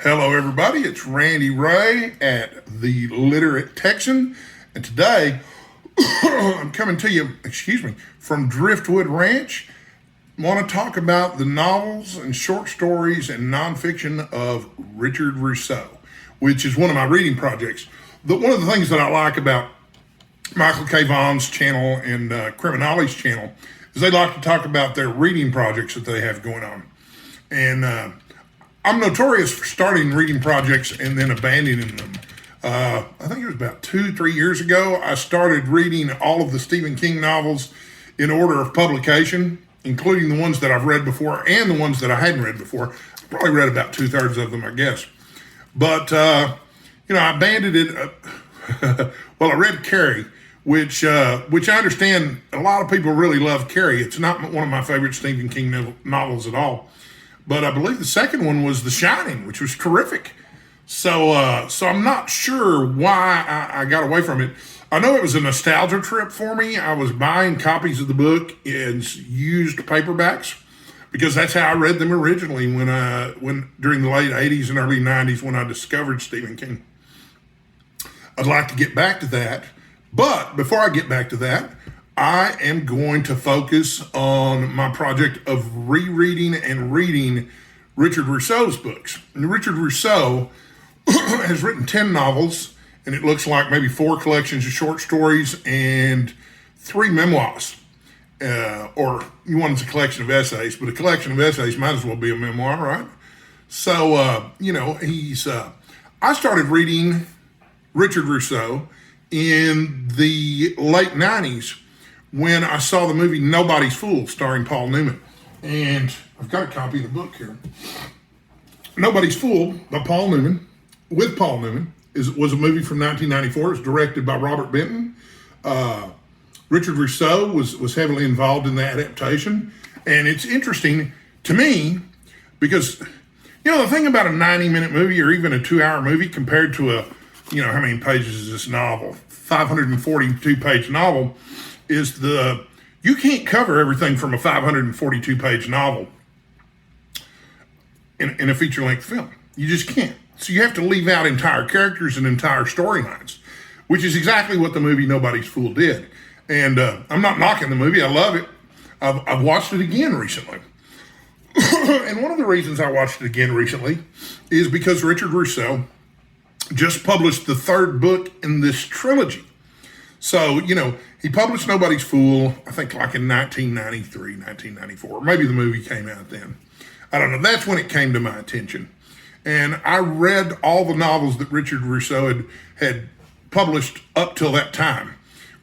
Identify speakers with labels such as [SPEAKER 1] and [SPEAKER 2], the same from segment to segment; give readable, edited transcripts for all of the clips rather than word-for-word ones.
[SPEAKER 1] Hello, everybody. It's Randy Ray at The Literate Texan. And today, I'm coming to you, from Driftwood Ranch. I want to talk about the novels and short stories and nonfiction of Richard Russo, which is one of my reading projects. One of the things that I like about Michael K. Vaughn's channel and Criminali's channel is they like to talk about their reading projects that they have going on. And I'm notorious for starting reading projects and then abandoning them. I think it was about 2-3 years ago, I started reading all of the Stephen King novels in order of publication, including the ones that I've read before and the ones that I hadn't read before. I've probably read about 2/3 of them, I guess. But, I abandoned it. Well, I read Carrie, which I understand a lot of people really love Carrie. It's not one of my favorite Stephen King novels at all. But I believe the second one was The Shining, which was terrific. So I'm not sure why I got away from it. I know it was a nostalgia trip for me. I was buying copies of the book in used paperbacks because that's how I read them originally when during the late 80s and early 90s when I discovered Stephen King. I'd like to get back to that. But before I get back to that, I am going to focus on my project of rereading and reading Richard Russo's books. And Richard Russo has written 10 novels, and it looks like maybe 4 collections of short stories and 3 memoirs. Or one's a collection of essays, but a collection of essays might as well be a memoir, right? So, I started reading Richard Russo in the late 90s when I saw the movie Nobody's Fool starring Paul Newman. And I've got a copy of the book here. Nobody's Fool by Paul Newman, with Paul Newman, was a movie from 1994. It was directed by Robert Benton. Richard Russo was heavily involved in the adaptation. And it's interesting to me because, the thing about a 90-minute movie or even a 2-hour movie compared to how many pages is this novel? 542-page novel. You can't cover everything from a 542-page novel in a feature-length film. You just can't. So you have to leave out entire characters and entire storylines, which is exactly what the movie Nobody's Fool did. And I'm not knocking the movie. I love it. I've watched it again recently. And one of the reasons I watched it again recently is because Richard Russo just published the 3rd book in this trilogy. So, he published Nobody's Fool, I think like in 1993, 1994. Maybe the movie came out then. I don't know. That's when it came to my attention. And I read all the novels that Richard Russo had published up till that time,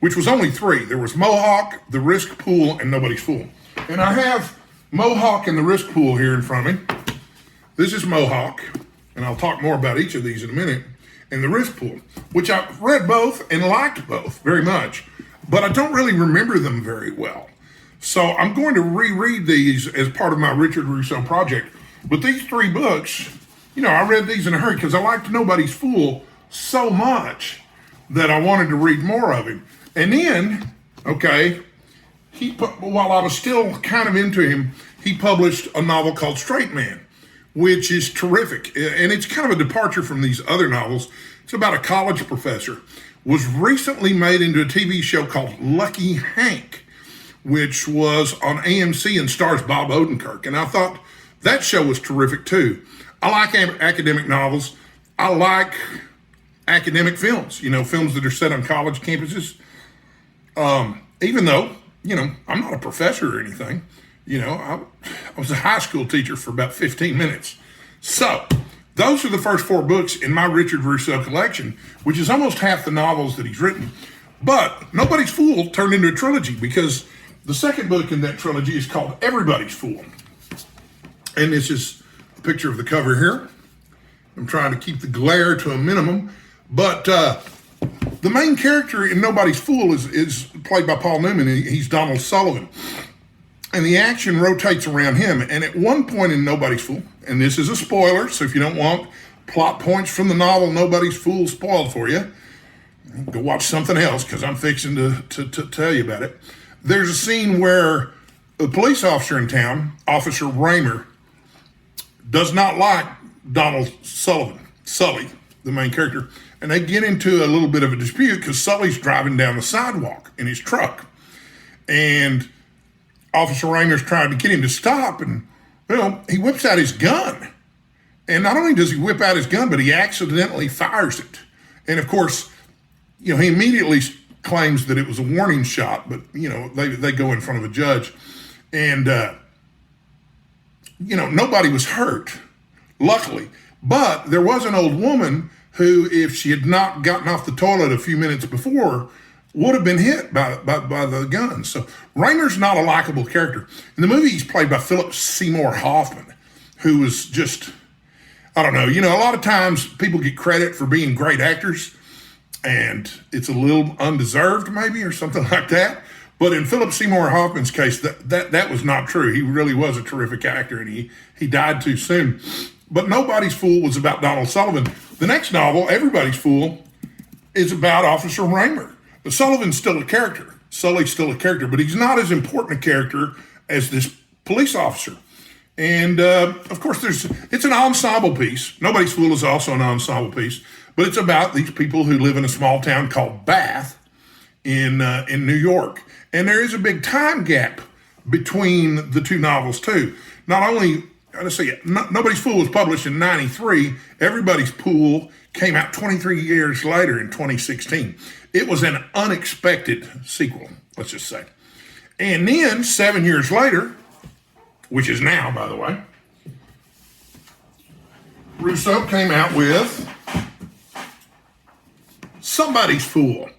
[SPEAKER 1] which was only 3. There was Mohawk, The Risk Pool, and Nobody's Fool. And I have Mohawk and The Risk Pool here in front of me. This is Mohawk, and I'll talk more about each of these in a minute. And The Risk Pool, which I've read both and liked both very much, but I don't really remember them very well. So I'm going to reread these as part of my Richard Russo project. But these 3 books, I read these in a hurry because I liked Nobody's Fool so much that I wanted to read more of him. And then, while I was still kind of into him, he published a novel called Straight Man, which is terrific. And it's kind of a departure from these other novels. It's about a college professor. Was recently made into a TV show called Lucky Hank, which was on AMC and stars Bob Odenkirk. And I thought that show was terrific too. I like academic novels. I like academic films, films that are set on college campuses. Even though, I'm not a professor or anything. I was a high school teacher for about 15 minutes. So those are the first 4 books in my Richard Russo collection, which is almost half the novels that he's written. But Nobody's Fool turned into a trilogy because the second book in that trilogy is called Everybody's Fool. And this is a picture of the cover here. I'm trying to keep the glare to a minimum. But the main character in Nobody's Fool is played by Paul Newman. He's Donald Sullivan. And the action rotates around him. And at one point in Nobody's Fool, and this is a spoiler, so if you don't want plot points from the novel Nobody's Fool spoiled for you, go watch something else because I'm fixing to tell you about it. There's a scene where a police officer in town, Officer Raymer, does not like Donald Sully, the main character, and they get into a little bit of a dispute because Sully's driving down the sidewalk in his truck. And Officer Raymer's trying to get him to stop, and he whips out his gun. And not only does he whip out his gun, but he accidentally fires it. And of course, he immediately claims that it was a warning shot, but they go in front of a judge. And nobody was hurt, luckily. But there was an old woman who, if she had not gotten off the toilet a few minutes before, would have been hit by the gun. So Raymer's not a likable character. In the movie, he's played by Philip Seymour Hoffman, who was just, I don't know. A lot of times people get credit for being great actors, and it's a little undeserved maybe or something like that. But in Philip Seymour Hoffman's case, that was not true. He really was a terrific actor, and he died too soon. But Nobody's Fool was about Donald Sullivan. The next novel, Everybody's Fool, is about Officer Raymer. But Sullivan's still a character. Sully's still a character, but he's not as important a character as this police officer. And of course, it's an ensemble piece. Nobody's Fool is also an ensemble piece, but it's about these people who live in a small town called Bath in New York. And there is a big time gap between the two novels too. Not only, let's see, Nobody's Fool was published in 93. Everybody's Fool came out 23 years later in 2016. It was an unexpected sequel, let's just say. And then 7 years later, which is now, by the way, Russo came out with Somebody's Fool.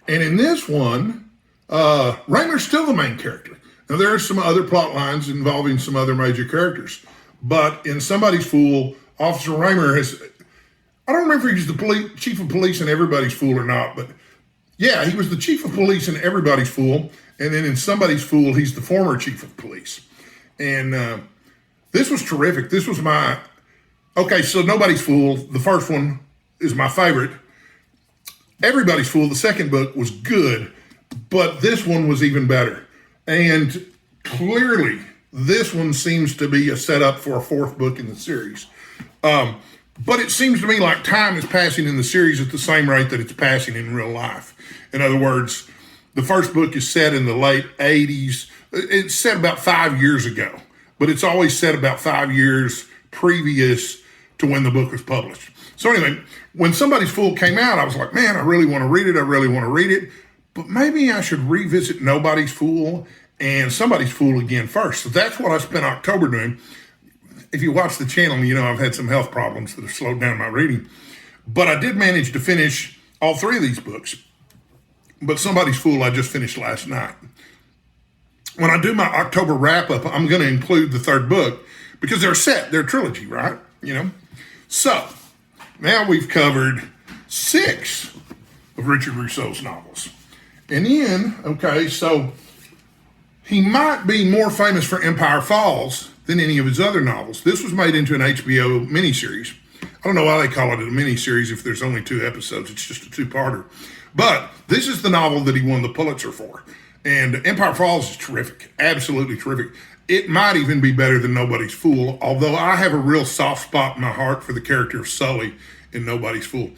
[SPEAKER 1] And in this one, Raymer's still the main character. Now, there are some other plot lines involving some other major characters. But in Somebody's Fool, Officer Raymer I don't remember if he was the chief of police in Everybody's Fool or not, but yeah, he was the chief of police in Everybody's Fool. And then in Somebody's Fool, he's the former chief of police. And this was terrific. This was so Nobody's Fool, the first one, is my favorite. Everybody's Fool, the second book, was good, but this one was even better. And clearly, this one seems to be a setup for a fourth book in the series. But it seems to me like time is passing in the series at the same rate that it's passing in real life. In other words, the first book is set in the late 80s. It's set about 5 years ago, but it's always set about 5 years previous to when the book was published. So anyway, when Somebody's Fool came out, I was like, man, I really want to read it. But maybe I should revisit Nobody's Fool and Somebody's Fool again first. So that's what I spent October doing. If you watch the channel, I've had some health problems that have slowed down my reading. But I did manage to finish all three of these books. But Somebody's Fool I just finished last night. When I do my October wrap-up, I'm going to include the third book because they're a trilogy, right? So, now we've covered 6 of Richard Russo's novels. And then, so he might be more famous for Empire Falls than any of his other novels. This was made into an HBO miniseries. I don't know why they call it a miniseries if there's only 2 episodes. It's just a 2-parter. But this is the novel that he won the Pulitzer for. And Empire Falls is terrific, absolutely terrific. It might even be better than Nobody's Fool, although I have a real soft spot in my heart for the character of Sully in Nobody's Fool.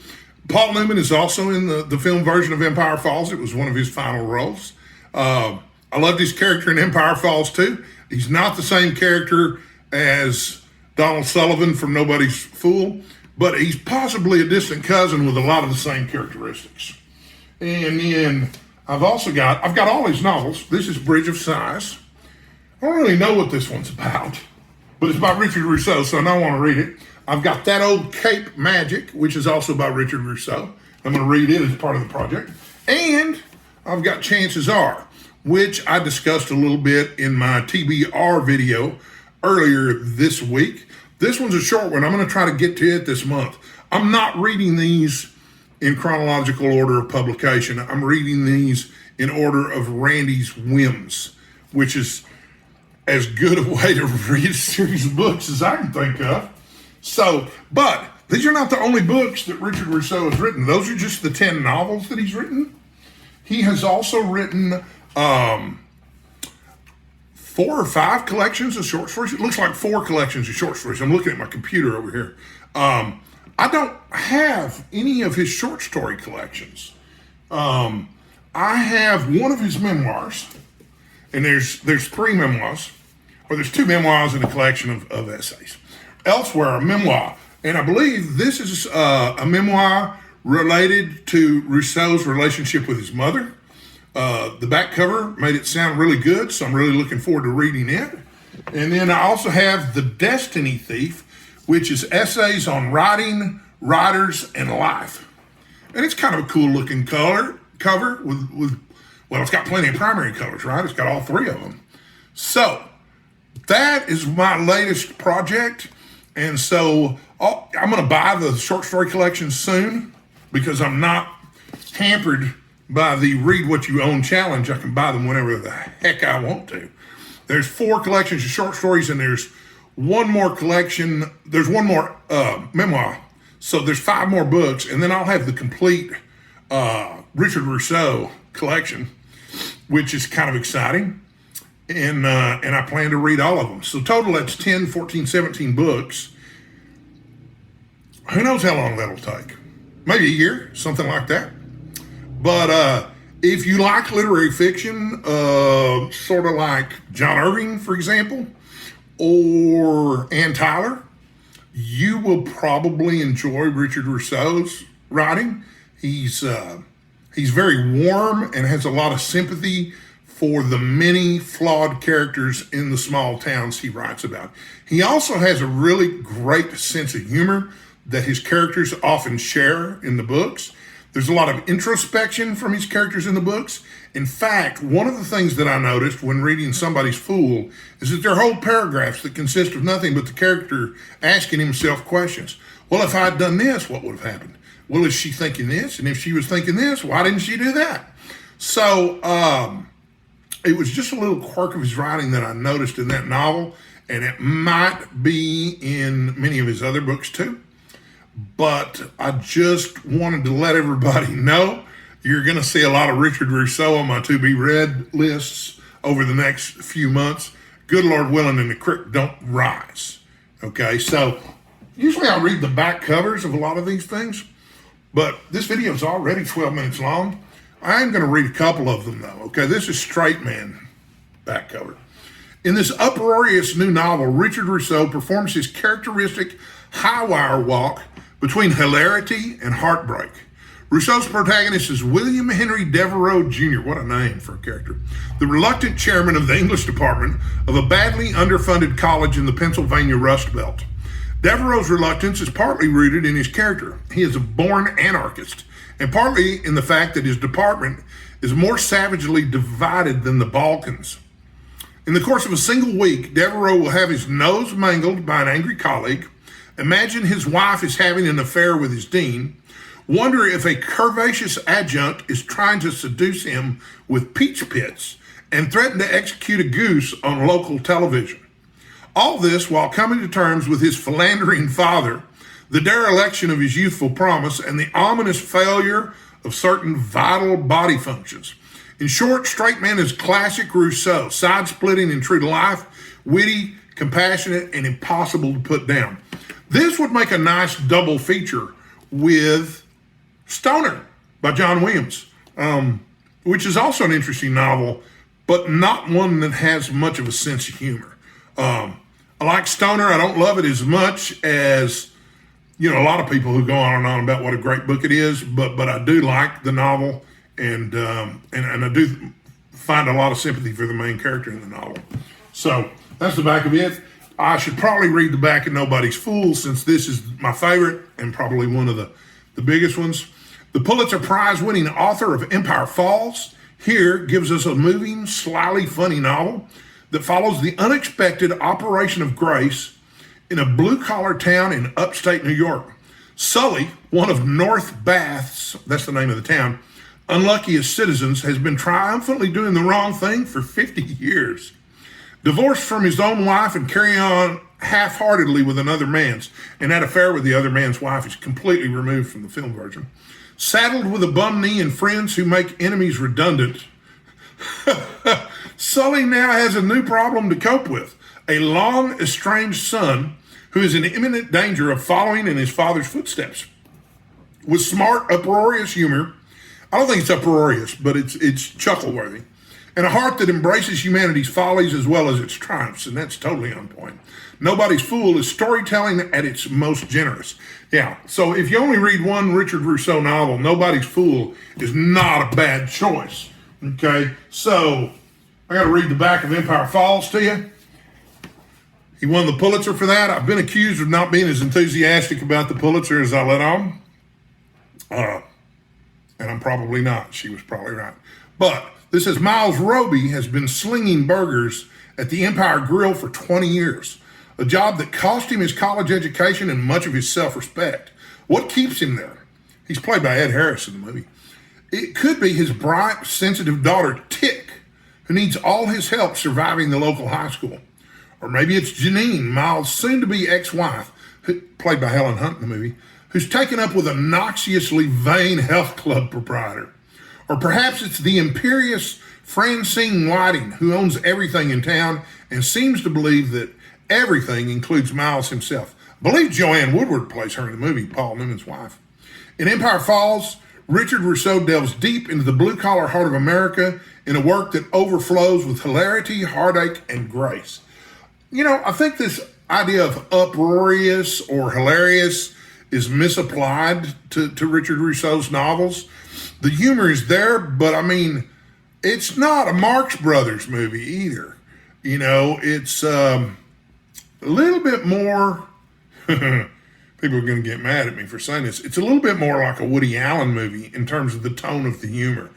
[SPEAKER 1] Paul Newman is also in the film version of Empire Falls. It was one of his final roles. I loved his character in Empire Falls too. He's not the same character as Donald Sullivan from Nobody's Fool, but he's possibly a distant cousin with a lot of the same characteristics. And then I've got all his novels. This is Bridge of Sighs. I don't really know what this one's about, but it's by Richard Russo, so I want to read it. I've got That Old Cape Magic, which is also by Richard Russo. I'm going to read it as part of the project. And I've got Chances Are, which I discussed a little bit in my TBR video earlier this week. This one's a short one. I'm going to try to get to it this month. I'm not reading these in chronological order of publication. I'm reading these in order of Randy's whims, which is as good a way to read a series of books as I can think of. So, but these are not the only books that Richard Russo has written. Those are just the 10 novels that he's written. He has also written 4 or 5 collections of short stories. It looks like 4 collections of short stories. I'm looking at my computer over here. I don't have any of his short story collections. I have one of his memoirs, and there's 3 memoirs, or there's 2 memoirs in a collection of essays. Elsewhere, a memoir, and I believe this is a memoir related to Rousseau's relationship with his mother. The back cover made it sound really good, so I'm really looking forward to reading it. And then I also have The Destiny Thief, which is essays on writing, writers, and life. And it's kind of a cool looking cover with well, it's got plenty of primary colors, right? It's got all 3 of them. So that is my latest project. And so I'm going to buy the short story collection soon because I'm not hampered by the Read What You Own challenge. I can buy them whenever the heck I want to. There's 4 collections of short stories, and there's one more collection. There's one more memoir. So there's 5 more books, and then I'll have the complete Richard Russo collection, which is kind of exciting. And I plan to read all of them. So total, that's 10, 14, 17 books. Who knows how long that'll take? Maybe a year, something like that. But if you like literary fiction, sort of like John Irving, for example, or Ann Tyler, you will probably enjoy Richard Russo's writing. He's very warm and has a lot of sympathy for the many flawed characters in the small towns he writes about. He also has a really great sense of humor that his characters often share in the books. There's a lot of introspection from his characters in the books. In fact, one of the things that I noticed when reading Somebody's Fool is that there are whole paragraphs that consist of nothing but the character asking himself questions. Well, if I'd done this, what would have happened? Well, is she thinking this? And if she was thinking this, why didn't she do that? So it was just a little quirk of his writing that I noticed in that novel, and it might be in many of his other books too. But I just wanted to let everybody know you're going to see a lot of Richard Russo on my to-be-read lists over the next few months. Good Lord willing, and the creek don't rise. Okay, so usually I read the back covers of a lot of these things, but this video is already 12 minutes long. I am going to read a couple of them, though. Okay, this is Straight Man back cover. In this uproarious new novel, Richard Russo performs his characteristic high-wire walk between hilarity and heartbreak. Rousseau's protagonist is William Henry Devereux Jr., what a name for a character, the reluctant chairman of the English department of a badly underfunded college in the Pennsylvania Rust Belt. Devereux's reluctance is partly rooted in his character. He is a born anarchist, and partly in the fact that his department is more savagely divided than the Balkans. In the course of a single week, Devereux will have his nose mangled by an angry colleague, imagine his wife is having an affair with his dean, wonder if a curvaceous adjunct is trying to seduce him with peach pits, and threaten to execute a goose on local television. All this while coming to terms with his philandering father, the dereliction of his youthful promise, and the ominous failure of certain vital body functions. In short, Straight Man is classic Rousseau, side-splitting and true to life, witty, compassionate, and impossible to put down. This would make a nice double feature with Stoner by John Williams, which is also an interesting novel, but not one that has much of a sense of humor. I like Stoner. I don't love it as much as, a lot of people who go on and on about what a great book it is, but I do like the novel, and I do find a lot of sympathy for the main character in the novel. So that's the back of it. I should probably read the back of Nobody's Fool, since this is my favorite and probably one of the biggest ones. The Pulitzer Prize-winning author of Empire Falls here gives us a moving, slyly funny novel that follows the unexpected operation of grace in a blue-collar town in upstate New York. Sully, one of North Bath's, that's the name of the town, unluckiest citizens, has been triumphantly doing the wrong thing for 50 years. Divorced from his own wife and carrying on half-heartedly with another man's, and that affair with the other man's wife is completely removed from the film version. Saddled with a bum knee and friends who make enemies redundant, Sully now has a new problem to cope with: a long estranged son who is in imminent danger of following in his father's footsteps. With smart, uproarious humor, I don't think it's uproarious, but it's chuckle-worthy, and a heart that embraces humanity's follies as well as its triumphs, and that's totally on point. Nobody's Fool is storytelling at its most generous. Yeah, so if you only read one Richard Russo novel, Nobody's Fool is not a bad choice. Okay, so I got to read the back of Empire Falls to you. He won the Pulitzer for that. I've been accused of not being as enthusiastic about the Pulitzer as I let on. And I'm probably not. She was probably right. But this says, Miles Roby has been slinging burgers at the Empire Grill for 20 years, a job that cost him his college education and much of his self-respect. What keeps him there? He's played by Ed Harris in the movie. It could be his bright, sensitive daughter, Tick, who needs all his help surviving the local high school. Or maybe it's Janine, Miles' soon-to-be ex-wife, played by Helen Hunt in the movie, who's taken up with a noxiously vain health club proprietor. Or perhaps it's the imperious Francine Whiting, who owns everything in town and seems to believe that everything includes Miles himself. I believe Joanne Woodward plays her in the movie, Paul Newman's wife. In Empire Falls, Richard Russo delves deep into the blue-collar heart of America in a work that overflows with hilarity, heartache, and grace. You know, I think this idea of uproarious or hilarious is misapplied to Richard Russo's novels. The humor is there, but I mean, it's not a Marx Brothers movie either. You know, it's a little bit more, people are going to get mad at me for saying this, it's a little bit more like a Woody Allen movie in terms of the tone of the humor.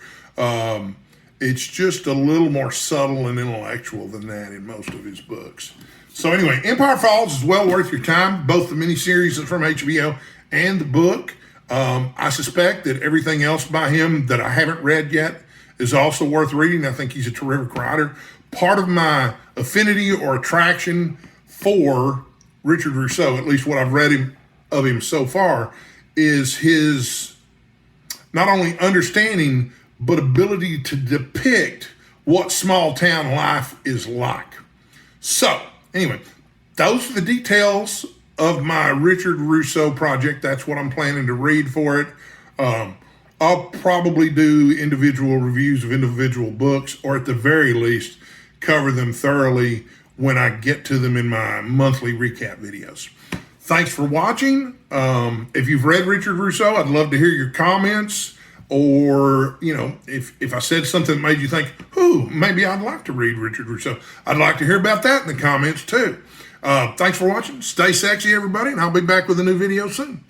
[SPEAKER 1] It's just a little more subtle and intellectual than that in most of his books. So anyway, Empire Falls is well worth your time, both the miniseries from HBO and the book. I suspect that everything else by him that I haven't read yet is also worth reading. I think he's a terrific writer. Part of my affinity or attraction for Richard Russo, at least what I've read of him so far, is his not only understanding, but ability to depict what small town life is like. So, anyway, those are the details of my Richard Russo project. That's what I'm planning to read for it. I'll probably do individual reviews of individual books, or at the very least, cover them thoroughly when I get to them in my monthly recap videos. Thanks for watching. If you've read Richard Russo, I'd love to hear your comments. Or, you know, if I said something that made you think, ooh, maybe I'd like to read Richard Russo, I'd like to hear about that in the comments too. Thanks for watching. Stay sexy, everybody, and I'll be back with a new video soon.